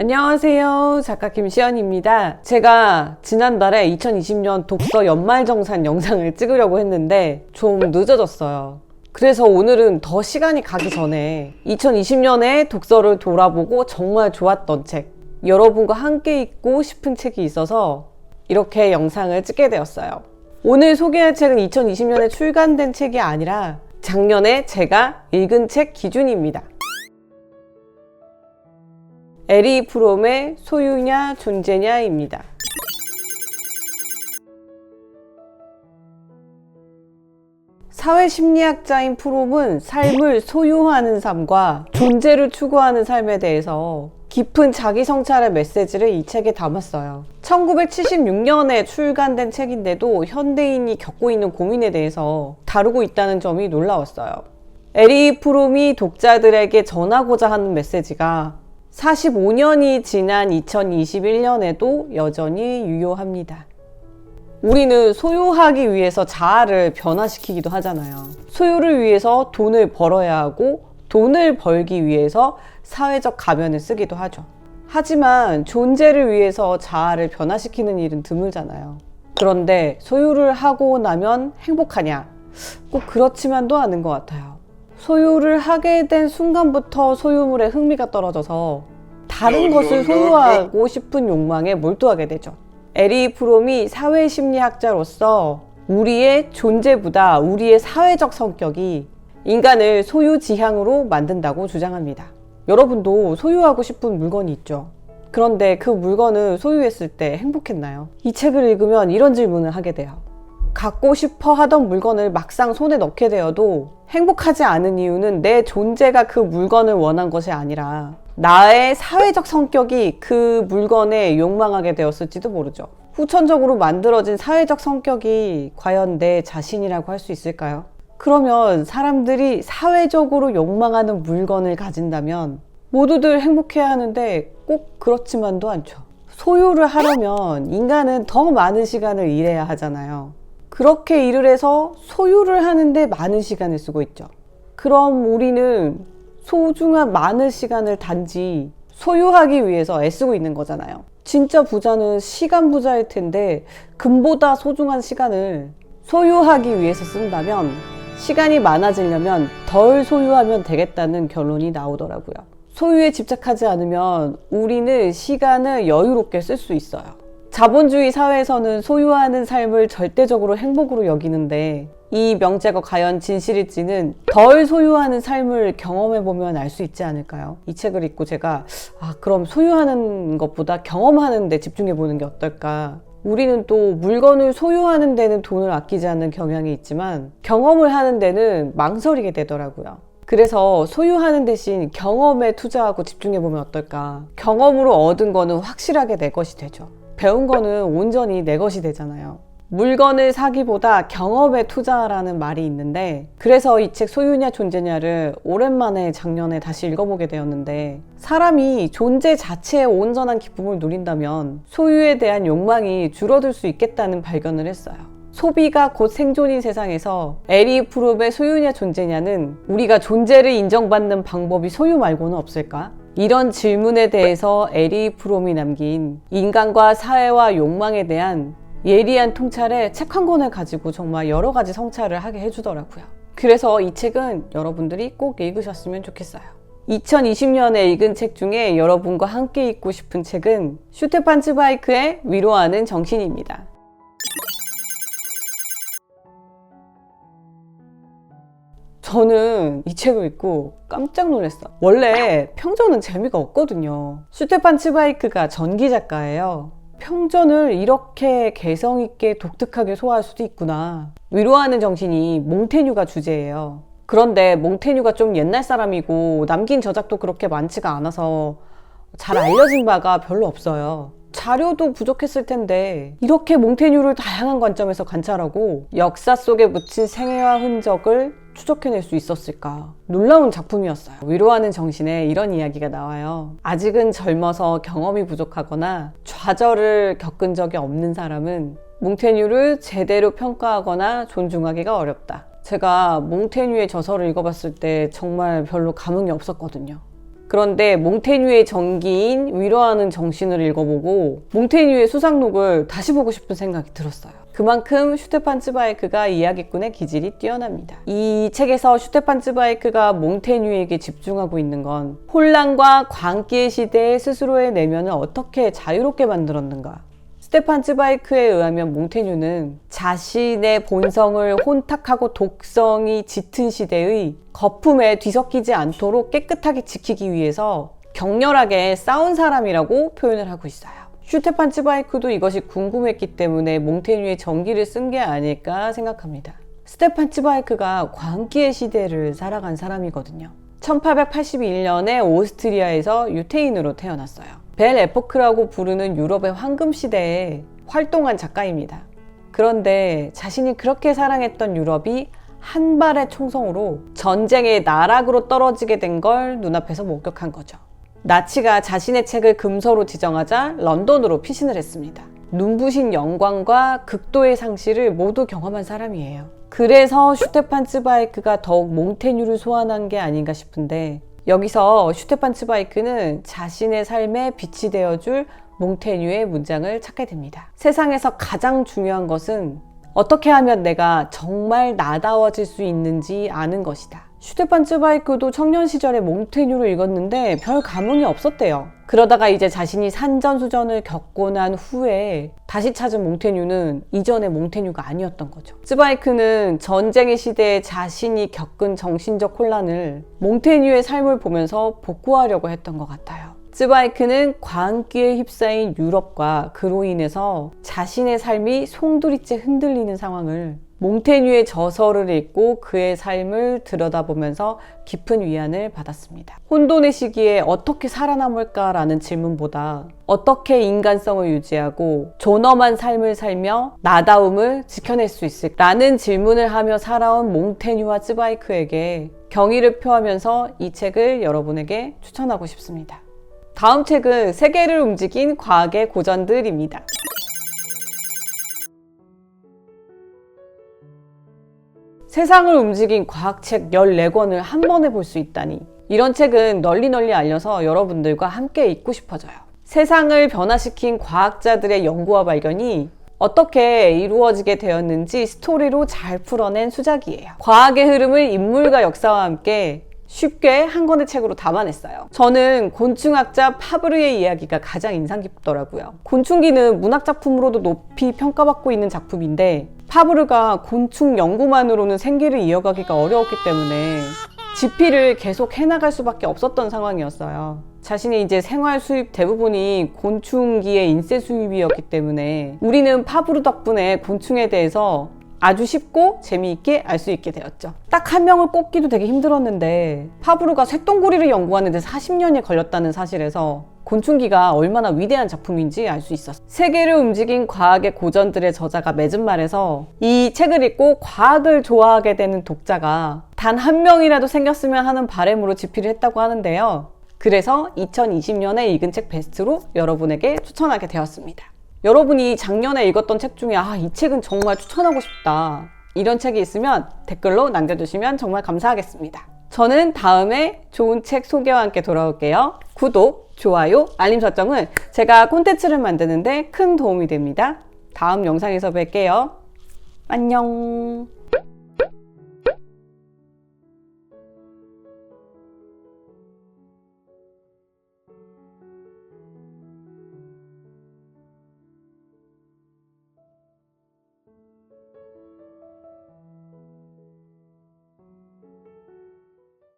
안녕하세요. 작가 김시연입니다. 제가 지난달에 2020년 독서 연말정산 영상을 찍으려고 했는데 좀 늦어졌어요. 그래서 오늘은 더 시간이 가기 전에 2020년에 독서를 돌아보고 정말 좋았던 책, 여러분과 함께 읽고 싶은 책이 있어서 이렇게 영상을 찍게 되었어요. 오늘 소개할 책은 2020년에 출간된 책이 아니라 작년에 제가 읽은 책 기준입니다. 에리 프롬의 소유냐 존재냐입니다. 사회심리학자인 프롬은 삶을 소유하는 삶과 존재를 추구하는 삶에 대해서 깊은 자기 성찰의 메시지를 이 책에 담았어요. 1976년에 출간된 책인데도 현대인이 겪고 있는 고민에 대해서 다루고 있다는 점이 놀라웠어요. 에리 프롬이 독자들에게 전하고자 하는 메시지가 45년이 지난 2021년에도 여전히 유효합니다. 우리는 소유하기 위해서 자아를 변화시키기도 하잖아요. 소유를 위해서 돈을 벌어야 하고 돈을 벌기 위해서 사회적 가면을 쓰기도 하죠. 하지만 존재를 위해서 자아를 변화시키는 일은 드물잖아요. 그런데 소유를 하고 나면 행복하냐? 꼭 그렇지만도 않은 것 같아요. 소유를 하게 된 순간부터 소유물에 흥미가 떨어져서 다른 것을 소유하고 싶은 욕망에 몰두하게 되죠. 에리 프롬이 사회심리학자로서 우리의 존재보다 우리의 사회적 성격이 인간을 소유지향으로 만든다고 주장합니다. 여러분도 소유하고 싶은 물건이 있죠. 그런데 그 물건을 소유했을 때 행복했나요? 이 책을 읽으면 이런 질문을 하게 돼요. 갖고 싶어 하던 물건을 막상 손에 넣게 되어도 행복하지 않은 이유는 내 존재가 그 물건을 원한 것이 아니라 나의 사회적 성격이 그 물건에 욕망하게 되었을지도 모르죠. 후천적으로 만들어진 사회적 성격이 과연 내 자신이라고 할 수 있을까요? 그러면 사람들이 사회적으로 욕망하는 물건을 가진다면 모두들 행복해야 하는데 꼭 그렇지만도 않죠. 소유를 하려면 인간은 더 많은 시간을 일해야 하잖아요. 그렇게 일을 해서 소유를 하는데 많은 시간을 쓰고 있죠. 그럼 우리는 소중한 많은 시간을 단지 소유하기 위해서 애쓰고 있는 거잖아요. 진짜 부자는 시간 부자일 텐데 금보다 소중한 시간을 소유하기 위해서 쓴다면 시간이 많아지려면 덜 소유하면 되겠다는 결론이 나오더라고요. 소유에 집착하지 않으면 우리는 시간을 여유롭게 쓸 수 있어요. 자본주의 사회에서는 소유하는 삶을 절대적으로 행복으로 여기는데 이 명제가 과연 진실일지는 덜 소유하는 삶을 경험해보면 알 수 있지 않을까요? 이 책을 읽고 제가 그럼 소유하는 것보다 경험하는 데 집중해보는 게 어떨까? 우리는 또 물건을 소유하는 데는 돈을 아끼지 않는 경향이 있지만 경험을 하는 데는 망설이게 되더라고요. 그래서 소유하는 대신 경험에 투자하고 집중해보면 어떨까? 경험으로 얻은 거는 확실하게 내 것이 되죠. 배운 거는 온전히 내 것이 되잖아요. 물건을 사기보다 경험에 투자하라는 말이 있는데 그래서 이 책 소유냐 존재냐를 오랜만에 작년에 다시 읽어보게 되었는데 사람이 존재 자체의 온전한 기쁨을 누린다면 소유에 대한 욕망이 줄어들 수 있겠다는 발견을 했어요. 소비가 곧 생존인 세상에서 에리 프롬의 소유냐 존재냐는 우리가 존재를 인정받는 방법이 소유 말고는 없을까? 이런 질문에 대해서 에리 프롬이 남긴 인간과 사회와 욕망에 대한 예리한 통찰에 책 한 권을 가지고 정말 여러 가지 성찰을 하게 해주더라고요. 그래서 이 책은 여러분들이 꼭 읽으셨으면 좋겠어요. 2020년에 읽은 책 중에 여러분과 함께 읽고 싶은 책은 슈테판 츠바이크의 위로하는 정신입니다. 저는 이 책을 읽고 깜짝 놀랐어요. 원래 평전은 재미가 없거든요. 슈테판 츠바이크가 전기 작가예요. 평전을 이렇게 개성있게 독특하게 소화할 수도 있구나. 위로하는 정신이 몽테뉴가 주제예요. 그런데 몽테뉴가 좀 옛날 사람이고 남긴 저작도 그렇게 많지가 않아서 잘 알려진 바가 별로 없어요. 자료도 부족했을 텐데 이렇게 몽테뉴를 다양한 관점에서 관찰하고 역사 속에 묻힌 생애와 흔적을 추적해낼 수 있었을까? 놀라운 작품이었어요. 위로하는 정신에 이런 이야기가 나와요. 아직은 젊어서 경험이 부족하거나 좌절을 겪은 적이 없는 사람은 몽테뉴를 제대로 평가하거나 존중하기가 어렵다. 제가 몽테뉴의 저서를 읽어봤을 때 정말 별로 감흥이 없었거든요. 그런데 몽테뉴의 전기인 위로하는 정신을 읽어보고 몽테뉴의 수상록을 다시 보고 싶은 생각이 들었어요. 그만큼 슈테판 츠바이크가 이야기꾼의 기질이 뛰어납니다. 이 책에서 슈테판 츠바이크가 몽테뉴에게 집중하고 있는 건 혼란과 광기의 시대에 스스로의 내면을 어떻게 자유롭게 만들었는가. 슈테판 츠바이크에 의하면 몽테뉴는 자신의 본성을 혼탁하고 독성이 짙은 시대의 거품에 뒤섞이지 않도록 깨끗하게 지키기 위해서 격렬하게 싸운 사람이라고 표현을 하고 있어요. 슈테판 츠바이크도 이것이 궁금했기 때문에 몽테뉴의 전기를 쓴 게 아닐까 생각합니다. 슈테판 츠바이크가 광기의 시대를 살아간 사람이거든요. 1881년에 오스트리아에서 유태인으로 태어났어요. 벨 에포크라고 부르는 유럽의 황금 시대에 활동한 작가입니다. 그런데 자신이 그렇게 사랑했던 유럽이 한 발의 총성으로 전쟁의 나락으로 떨어지게 된 걸 눈앞에서 목격한 거죠. 나치가 자신의 책을 금서로 지정하자 런던으로 피신을 했습니다. 눈부신 영광과 극도의 상실을 모두 경험한 사람이에요. 그래서 슈테판 츠바이크가 더욱 몽테뉴를 소환한 게 아닌가 싶은데, 여기서 슈테판 츠바이크는 자신의 삶에 빛이 되어줄 몽테뉴의 문장을 찾게 됩니다. 세상에서 가장 중요한 것은 어떻게 하면 내가 정말 나다워질 수 있는지 아는 것이다. 슈테판 츠바이크도 청년 시절에 몽테뉴를 읽었는데 별 감흥이 없었대요. 그러다가 이제 자신이 산전수전을 겪고 난 후에 다시 찾은 몽테뉴는 이전의 몽테뉴가 아니었던 거죠. 츠바이크는 전쟁의 시대에 자신이 겪은 정신적 혼란을 몽테뉴의 삶을 보면서 복구하려고 했던 것 같아요. 츠바이크는 광기에 휩싸인 유럽과 그로 인해서 자신의 삶이 송두리째 흔들리는 상황을 몽테뉴의 저서를 읽고 그의 삶을 들여다보면서 깊은 위안을 받았습니다. 혼돈의 시기에 어떻게 살아남을까라는 질문보다 어떻게 인간성을 유지하고 존엄한 삶을 살며 나다움을 지켜낼 수 있을까라는 질문을 하며 살아온 몽테뉴와 츠바이크에게 경의를 표하면서 이 책을 여러분에게 추천하고 싶습니다. 다음 책은 세계를 움직인 과학의 고전들입니다. 세상을 움직인 과학책 14권을 한 번에 볼 수 있다니, 이런 책은 널리 알려서 여러분들과 함께 읽고 싶어져요. 세상을 변화시킨 과학자들의 연구와 발견이 어떻게 이루어지게 되었는지 스토리로 잘 풀어낸 수작이에요. 과학의 흐름을 인물과 역사와 함께 쉽게 한 권의 책으로 담아냈어요. 저는 곤충학자 파브르의 이야기가 가장 인상 깊더라고요. 곤충기는 문학작품으로도 높이 평가받고 있는 작품인데, 파브르가 곤충 연구만으로는 생계를 이어가기가 어려웠기 때문에 집필을 계속 해나갈 수밖에 없었던 상황이었어요. 자신의 이제 생활 수입 대부분이 곤충기의 인쇄 수입이었기 때문에 우리는 파브르 덕분에 곤충에 대해서 아주 쉽고 재미있게 알 수 있게 되었죠. 딱 한 명을 꼽기도 되게 힘들었는데 파브르가 쇳덩구리를 연구하는 데 40년이 걸렸다는 사실에서 곤충기가 얼마나 위대한 작품인지 알 수 있었어요. 세계를 움직인 과학의 고전들의 저자가 맺은 말에서 이 책을 읽고 과학을 좋아하게 되는 독자가 단 한 명이라도 생겼으면 하는 바람으로 집필을 했다고 하는데요. 그래서 2020년에 읽은 책 베스트로 여러분에게 추천하게 되었습니다. 여러분이 작년에 읽었던 책 중에 이 책은 정말 추천하고 싶다, 이런 책이 있으면 댓글로 남겨주시면 정말 감사하겠습니다. 저는 다음에 좋은 책 소개와 함께 돌아올게요. 구독, 좋아요, 알림 설정은 제가 콘텐츠를 만드는데 큰 도움이 됩니다. 다음 영상에서 뵐게요. 안녕.